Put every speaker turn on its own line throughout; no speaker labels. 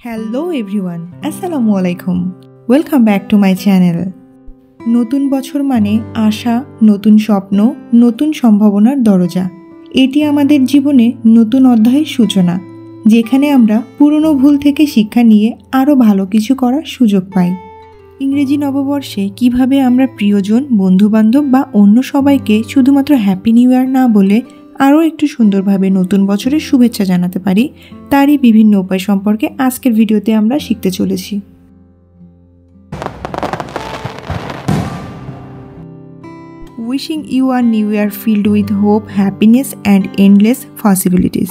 Hello everyone, আসসালামু আলাইকুম। Welcome back to my channel. নতুন বছর মানে আশা, নতুন স্বপ্ন, নতুন সম্ভাবনার দরজা। এটি আমাদের জীবনে নতুন অধ্যায়ের সূচনা, যেখানে আমরা পুরনো ভুল থেকে শিক্ষা নিয়ে আরও ভালো কিছু করার সুযোগ পাই। ইংরেজি নববর্ষে কিভাবে আমরা প্রিয়জন, বন্ধুবান্ধব বা অন্য সবাইকে শুধুমাত্র হ্যাপি নিউ ইয়ার না বলে আরও একটু সুন্দরভাবে নতুন বছরের শুভেচ্ছা জানাতে পারি, তারই বিভিন্ন উপায় সম্পর্কে আজকের ভিডিওতে আমরা শিখতে চলেছি। Wishing you a new year filled with hope, happiness and endless possibilities.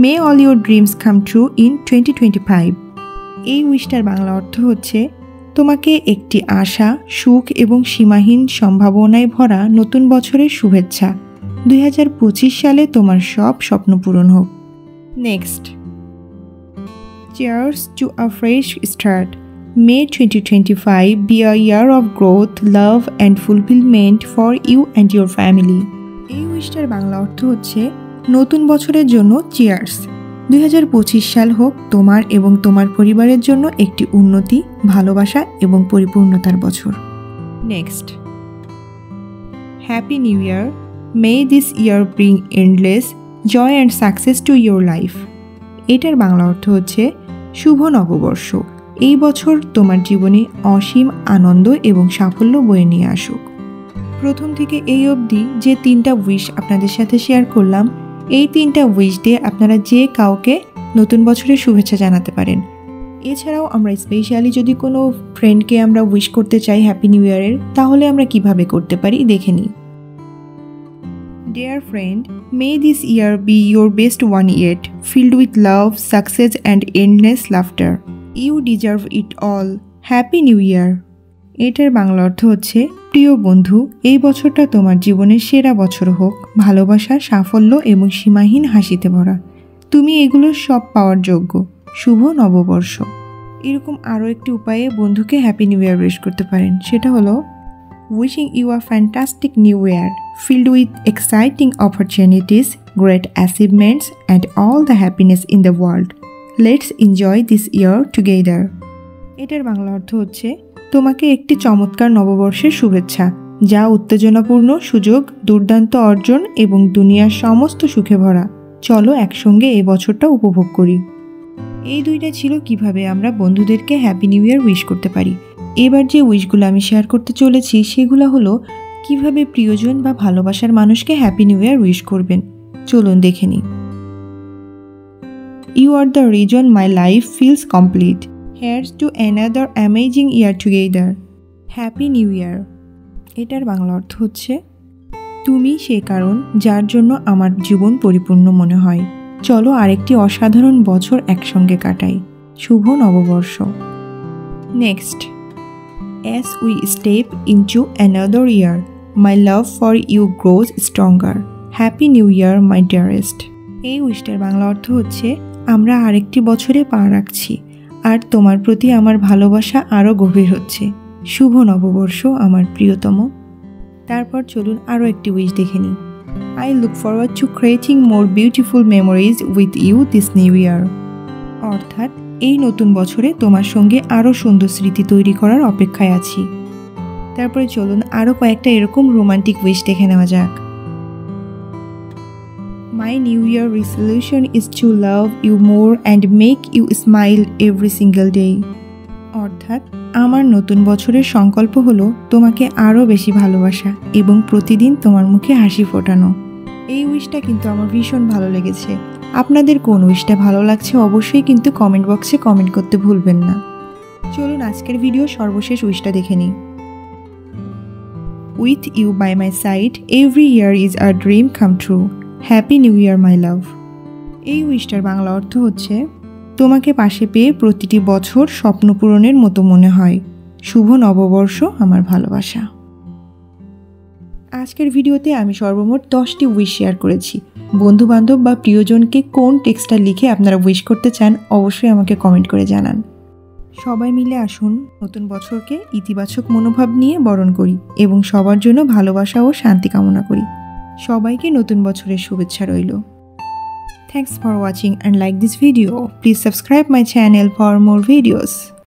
May all your dreams come true in 2025. এই উইশটার বাংলা অর্থ হচ্ছে তোমাকে একটি আশা, সুখ এবং সীমাহীন সম্ভাবনায় ভরা নতুন বছরের শুভেচ্ছা। 2025 সালে তোমার সব স্বপ্ন পূরণ হোক। Next, Cheers to a fresh start. May 2025 be a year of growth, love and fulfillment for you and your family. এই উইশটার বাংলা অর্থ হচ্ছে নতুন বছরের জন্য চিয়ার্স। 2025 সাল হোক তোমার এবং তোমার পরিবারের জন্য একটি উন্নতি, ভালোবাসা এবং পরিপূর্ণতার বছর। Next, happy new year. May this year bring endless joy and success to your life. এটার বাংলা অর্থ হচ্ছে শুভ নববর্ষ। এই বছর তোমার জীবনে অসীম আনন্দ এবং সাফল্য বয়ে নিয়ে আসুক। প্রথম থেকে এই অবধি যে 3টা উইশ আপনাদের সাথে শেয়ার করলাম, এই 3টা উইশ দিয়ে আপনারা যে কাউকে নতুন বছরের শুভেচ্ছা জানাতে পারেন। এছাড়াও আমরা স্পেশালি যদি কোনো ফ্রেন্ডকে আমরা উইশ করতে চাই হ্যাপি নিউ ইয়ারের, তাহলে আমরা কিভাবে করতে পারি দেখে নিই। Dear friend, may this year be your best one yet, filled with love, success and endless laughter. You deserve it all. Happy New Year. এটার বাংলা অর্থ হচ্ছে প্রিয় বন্ধু, এই বছরটা তোমার জীবনের সেরা বছর হোক, ভালোবাসা, সাফল্য এবং সীমাহীন হাসিতে ভরা। তুমি এগুলো সব পাওয়ার যোগ্য। শুভ নববর্ষ। এরকম আরও একটি উপায়ে বন্ধুকে হ্যাপি নিউ ইয়ার উইশ করতে পারেন, সেটা হলো wishing you a fantastic new year filled with exciting opportunities, great achievements and all the happiness in the world. Let's enjoy this year together. এটার বাংলা অর্থ হচ্ছে তোমাকে একটি চমৎকার নববর্ষের শুভেচ্ছা, যা উত্তেজনাপূর্ণ সুযোগ, দুর্দান্ত অর্জন এবং দুনিয়ার সমস্ত সুখে ভরা। চলো একসঙ্গে এই বছরটা উপভোগ করি। এই দুইটা ছিল কিভাবে আমরা বন্ধুদেরকে হ্যাপি নিউ ইয়ার উইশ করতে পারি। এবার যে উইশগুলো আমি শেয়ার করতে চলেছি সেগুলো হলো কিভাবে প্রিয়জন বা ভালোবাসার মানুষকে হ্যাপি নিউ ইয়ার উইশ করবেন। চলুন দেখে নিই। You are the reason my life feels complete. Here's to another amazing year together. Happy New Year. এটার বাংলা অর্থ হচ্ছে তুমি সে কারণ যার জন্য আমার জীবন পরিপূর্ণ মনে হয়। চলো আরেকটি অসাধারণ বছর একসঙ্গে কাটাই। শুভ নববর্ষ। Next, As we step into another year, my love for you grows stronger. Happy New Year, my dearest. এই উইশটার বাংলা অর্থ হচ্ছে আমরা আরেকটি বছরে পা রাখছি, আর তোমার প্রতি আমার ভালোবাসা আরও গভীর হচ্ছে। শুভ নববর্ষ আমার প্রিয়তম। তারপর চলুন আরও একটি উইশ দেখে নিই। I look forward to creating more beautiful memories with you this new year. অর্থাৎ এই নতুন বছরে তোমার সঙ্গে আরও সুন্দর স্মৃতি তৈরি করার অপেক্ষায় আছি। তারপরে চলুন আরও কয়েকটা এরকম রোমান্টিক উইশ দেখে নেওয়া যাক। My New Year resolution is to love you more and make you smile every single day. অর্থাৎ আমার নতুন বছরের সংকল্প হলো তোমাকে আরও বেশি ভালোবাসা এবং প্রতিদিন তোমার মুখে হাসি ফোটানো। এই উইশটা কিন্তু আমার ভীষণ ভালো লেগেছে। আপনাদের কোন উইশটা ভালো লাগছে অবশ্যই কিন্তু কমেন্ট বক্সে কমেন্ট করতে ভুলবেন না। চলুন আজকের ভিডিও সর্বশেষ উইশটা দেখে নিই। With you by my side, every year is a dream come true. Happy new year my love. এই উইশটার বাংলা অর্থ হচ্ছে তোমাকে পাশে পেয়ে প্রতিটি বছর স্বপ্ন পূরণের মতো মনে হয়। শুভ নববর্ষ আমার ভালোবাসা। আজকের ভিডিওতে আমি সর্বমোট 10টি উইশ শেয়ার করেছি। বন্ধুবান্ধব বা প্রিয়জনকে কোন টেক্সটটা লিখে আপনারা উইশ করতে চান অবশ্যই আমাকে কমেন্ট করে জানান। সবাই মিলে আসুন নতুন বছরকে ইতিবাচক মনোভাব নিয়ে বরণ করি এবং সবার জন্য ভালোবাসা ও শান্তি কামনা করি। সবাইকে নতুন বছরের শুভেচ্ছা রইল। Thanks for watching and like this video. Please subscribe my channel for more videos.